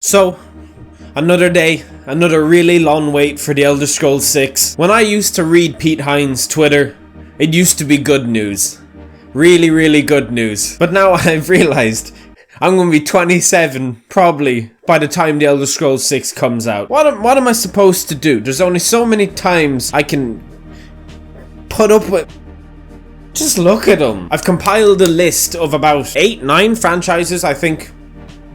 So, another day, another really long wait for the Elder Scrolls 6. When I used to read Pete Hines' Twitter, it used to be good news. Really good news. But now I've realized I'm going to be 27, probably, by the time the Elder Scrolls 6 comes out. What am I supposed to do? There's only so many times I can put up with... Just look at them. I've compiled a list of about 8-9 franchises I think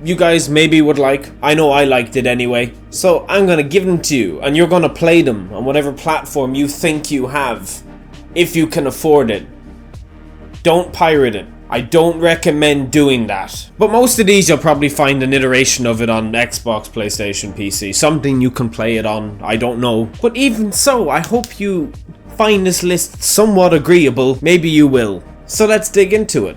you guys maybe would like. I know I liked it anyway. So I'm gonna give them to you, and you're gonna play them on whatever platform you think you have, if you can afford it. Don't pirate it. I don't recommend doing that. But most of these you'll probably find an iteration of it on Xbox, PlayStation, PC. Something you can play it on, I don't know. But even so, I hope you find this list somewhat agreeable. Maybe you will. So let's dig into it.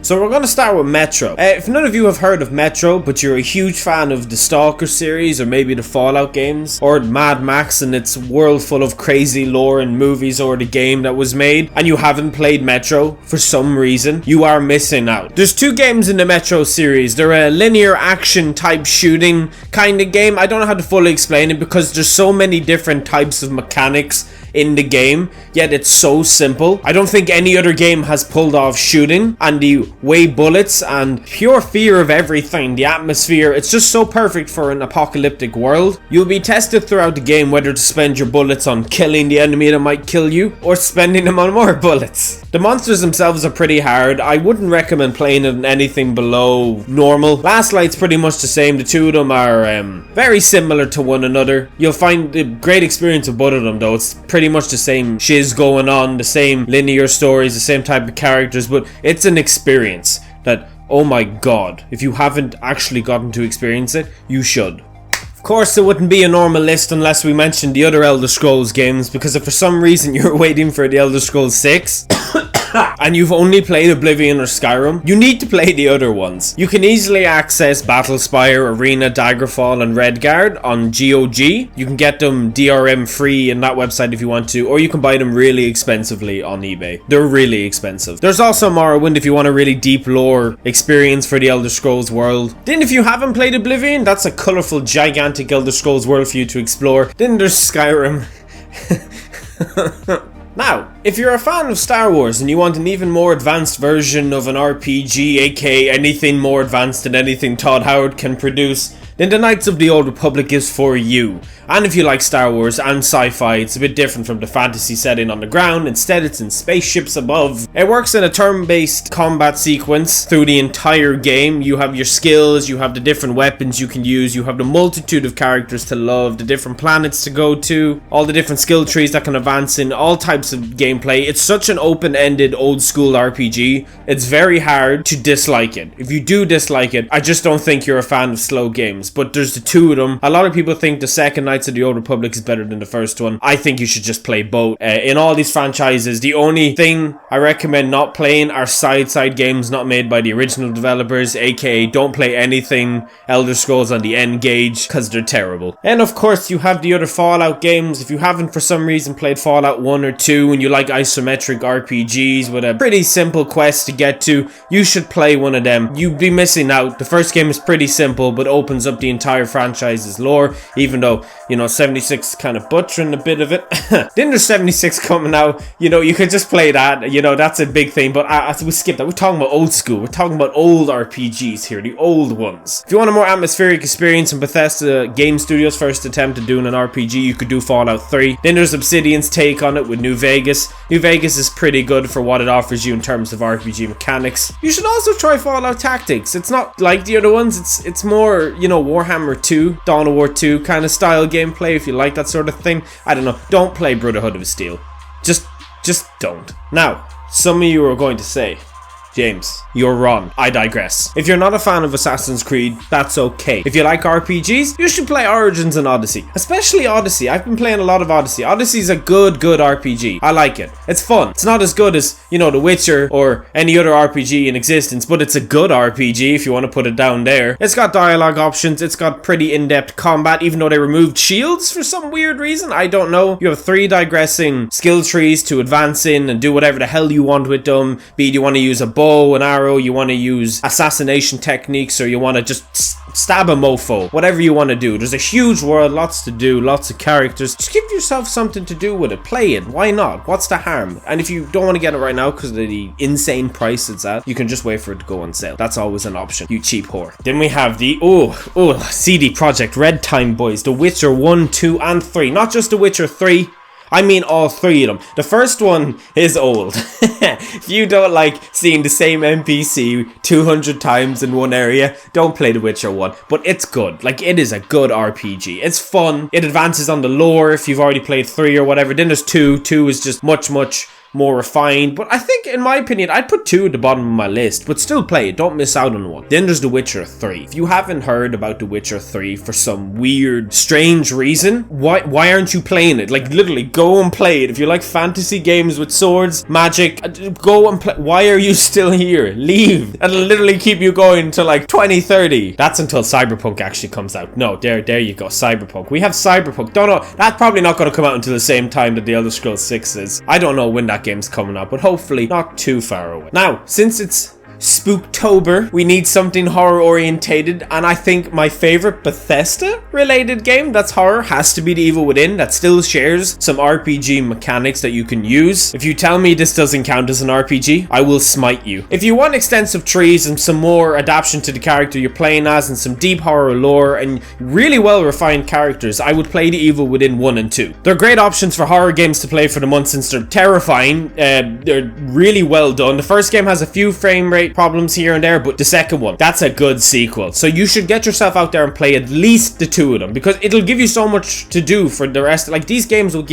So we're going to start with Metro. If none of you have heard of Metro, but you're a huge fan of the Stalker series, or maybe the Fallout games, or Mad Max and its world full of crazy lore and movies, or the game that was made, and you haven't played Metro for some reason, you are missing out. There's two games in the Metro series. They're a linear action type shooting kind of game. I don't know how to fully explain it because there's so many different types of mechanics in the game, yet it's so simple. I don't think any other game has pulled off shooting and the way bullets and pure fear of everything, the atmosphere. It's just so perfect for an apocalyptic world. You'll be tested throughout the game whether to spend your bullets on killing the enemy that might kill you or spending them on more bullets. The monsters themselves are pretty hard. I wouldn't recommend playing it in anything below normal. Last Light's pretty much the same. The two of them are very similar to one another. You'll find a great experience with both of them though. It's pretty much the same shiz going on, the same linear stories, the same type of characters, but it's an experience that, oh my god, if you haven't actually gotten to experience it, you should. Of course, it wouldn't be a normal list unless we mentioned the other Elder Scrolls games, because if for some reason you're waiting for the Elder Scrolls 6 and you've only played Oblivion or Skyrim, you need to play the other ones. You can easily access Battlespire, Arena, Daggerfall and Redguard on GOG. You can get them DRM free in that website if you want to, or you can buy them really expensively on eBay. They're really expensive. There's also Morrowind if you want a really deep lore experience for the Elder Scrolls world. Then if you haven't played Oblivion, that's a colourful, gigantic Elder Scrolls world for you to explore. Then there's Skyrim. Now, if you're a fan of Star Wars and you want an even more advanced version of an RPG, aka anything more advanced than anything Todd Howard can produce, then the Knights of the Old Republic is for you. And if you like Star Wars and sci-fi, it's a bit different from the fantasy setting on the ground. Instead, it's in spaceships above. It works in a turn-based combat sequence through the entire game. You have your skills, you have the different weapons you can use, you have the multitude of characters to love, the different planets to go to, all the different skill trees that can advance in all types of gameplay. It's such an open-ended, old-school RPG. It's very hard to dislike it. If you do dislike it, I just don't think you're a fan of slow games. But there's the two of them. A lot of people think the second Knights of the Old Republic is better than the first one. I think you should just play both. In all these franchises, the only thing I recommend not playing are side games not made by the original developers, aka don't play anything Elder Scrolls on the N-Gage, because they're terrible. And of course, you have the other Fallout games. If you haven't for some reason played Fallout 1 or 2 and you like isometric RPGs with a pretty simple quest to get to, you should play one of them. You'd be missing out. The first game is pretty simple but opens up the entire franchise's lore, even though, you know, 76 is kind of butchering a bit of it. Then there's 76 coming out, you know, you could just play that, you know, that's a big thing, but we skip that. We're talking about old school, we're talking about old RPGs here, the old ones. If you want a more atmospheric experience in Bethesda Game Studios' first attempt at doing an RPG, you could do Fallout 3. Then there's Obsidian's take on it with New Vegas. New Vegas is pretty good for what it offers you in terms of RPG mechanics. You should also try Fallout Tactics. It's not like the other ones, it's more, you know, Warhammer 2, Dawn of War 2 kind of style gameplay if you like that sort of thing. I don't know, don't play Brotherhood of Steel. Just don't. Now, some of you are going to say, James, you're wrong. I digress. If you're not a fan of Assassin's Creed, that's okay. If you like RPGs, you should play Origins and Odyssey. Especially Odyssey. I've been playing a lot of Odyssey. Odyssey's a good RPG. I like it. It's fun. It's not as good as, you know, The Witcher or any other RPG in existence, but it's a good RPG if you want to put it down there. It's got dialogue options. It's got pretty in-depth combat, even though they removed shields for some weird reason. I don't know. You have 3 digressing skill trees to advance in and do whatever the hell you want with them. Be it you want to use a bow bow and arrow, you want to use assassination techniques, or you want to just stab a mofo, whatever you want to do. There's a huge world, lots to do, lots of characters. Just give yourself something to do with it. Play it. Why not? What's the harm? And if you don't want to get it right now because of the insane price it's at, you can just wait for it to go on sale. That's always an option, you cheap whore. Then we have the CD Projekt Red time boys, The Witcher 1, 2 and 3. Not just The Witcher 3, I mean all three of them. The first one is old. If you don't like seeing the same NPC 200 times in one area, don't play The Witcher 1. But it's good. Like, it is a good RPG. It's fun. It advances on the lore if you've already played 3 or whatever. Then there's 2. 2 is just much more refined, but I think, in my opinion, I'd put 2 at the bottom of my list, but still play it, don't miss out on one. Then there's The Witcher 3. If you haven't heard about The Witcher 3 for some weird, strange reason, why aren't you playing it? Like, literally, go and play it. If you like fantasy games with swords, magic, go and play. Why are you still here? Leave. That'll literally keep you going until like 2030. That's until Cyberpunk actually comes out. No, there you go, Cyberpunk. We have Cyberpunk. Don't know, that's probably not going to come out until the same time that The Elder Scrolls 6 is. I don't know when that game's coming up, but hopefully not too far away. Now, since it's Spooktober, we need something horror orientated, and I think my favorite Bethesda related game that's horror has to be The Evil Within. That still shares some RPG mechanics that you can use. If you tell me this doesn't count as an RPG, I will smite you. If you want extensive trees and some more adaptation to the character you're playing as, and some deep horror lore and really well refined characters, I would play The Evil Within 1 and 2. They're great options for horror games to play for the month since they're terrifying. They're really well done. The first game has a few frame rate problems here and there, but the second one, that's a good sequel. So you should get yourself out there and play at least the 2 of them, because it'll give you so much to do for the rest. Like, these games will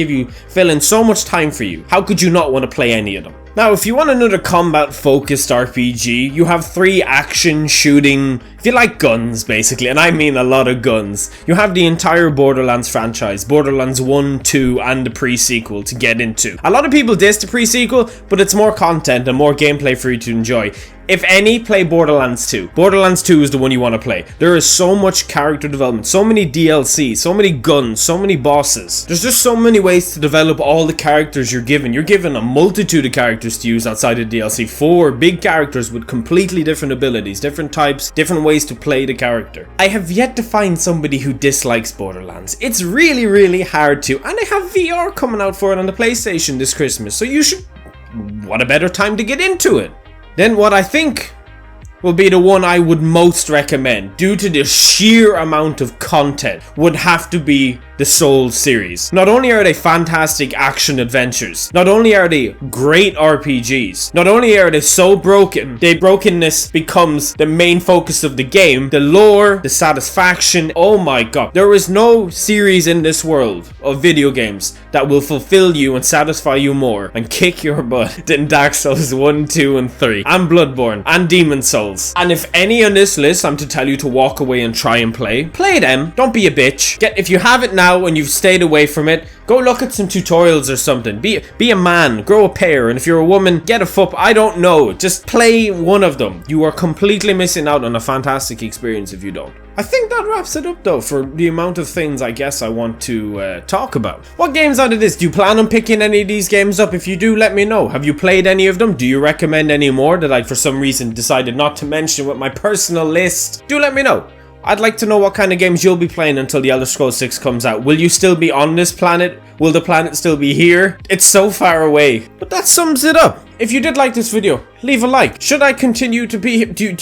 fill in so much time for you. How could you not want to play any of them? Now, if you want another combat-focused RPG, you have 3 action shooting, if you like guns, basically, and I mean a lot of guns. You have the entire Borderlands franchise, Borderlands 1, 2, and the pre-sequel to get into. A lot of people diss the pre-sequel, but it's more content and more gameplay for you to enjoy. If any, play Borderlands 2. Borderlands 2 is the one you want to play. There is so much character development, so many DLC, so many guns, so many bosses. There's just so many ways to develop all the characters you're given. You're given a multitude of characters to use outside of DLC. 4 big characters with completely different abilities, different types, different ways to play the character. I have yet to find somebody who dislikes Borderlands. It's really, really hard to, and they have VR coming out for it on the PlayStation this Christmas, so you should, what a better time to get into it. Then what I think will be the one I would most recommend, due to the sheer amount of content, would have to be the Souls series. Not only are they fantastic action adventures, not only are they great RPGs, not only are they so broken, their brokenness becomes the main focus of the game, the lore, the satisfaction, oh my god. There is no series in this world of video games that will fulfill you and satisfy you more and kick your butt than Dark Souls 1, 2, and 3, and Bloodborne, and Demon's Souls. And if any on this list I'm to tell you to walk away and try and play them. Don't be a bitch. If you have it now and you've stayed away from it, go look at some tutorials or something. Be a man, grow a pair, and if you're a woman, get a foot. I don't know. Just play one of them. You are completely missing out on a fantastic experience if you don't. I think that wraps it up though for the amount of things I guess I want to talk about. What games out of this? Do you plan on picking any of these games up? If you do, let me know. Have you played any of them? Do you recommend any more that I for some reason decided not to mention with my personal list? Do let me know. I'd like to know what kind of games you'll be playing until The Elder Scrolls 6 comes out. Will you still be on this planet? Will the planet still be here? It's so far away. But that sums it up. If you did like this video, leave a like. Should I continue to be... Do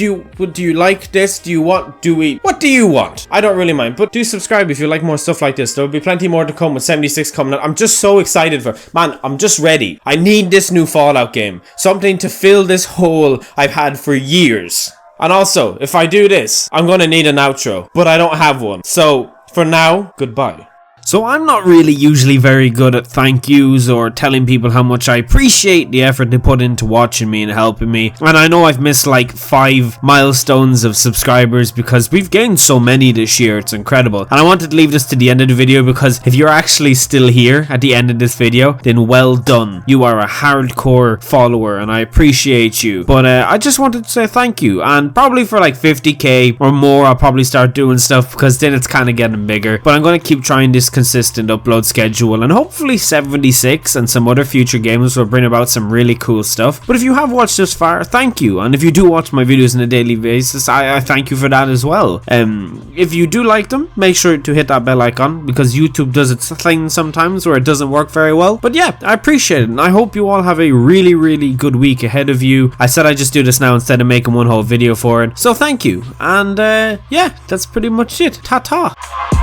you like this? What do you want? I don't really mind, but do subscribe if you like more stuff like this. There'll be plenty more to come with 76 coming out. I'm just so excited for... Man, I'm just ready. I need this new Fallout game. Something to fill this hole I've had for years. And also, if I do this, I'm gonna need an outro, but I don't have one. So, for now, goodbye. So I'm not really usually very good at thank yous or telling people how much I appreciate the effort they put into watching me and helping me. And I know I've missed like 5 milestones of subscribers because we've gained so many this year, it's incredible. And I wanted to leave this to the end of the video because if you're actually still here at the end of this video, then well done. You are a hardcore follower and I appreciate you. But I just wanted to say thank you, and probably for like 50k or more I'll probably start doing stuff because then it's kind of getting bigger. But I'm going to keep trying this consistent upload schedule, and hopefully 76 and some other future games will bring about some really cool stuff. But if you have watched this far, thank you, and if you do watch my videos on a daily basis, I thank you for that as well. If you do like them, make sure to hit that bell icon, because YouTube does its thing sometimes where it doesn't work very well. But yeah, I appreciate it, and I hope you all have a really good week ahead of you. I said I'd just do this now instead of making one whole video for it, so thank you, and yeah, that's pretty much it. Ta-ta!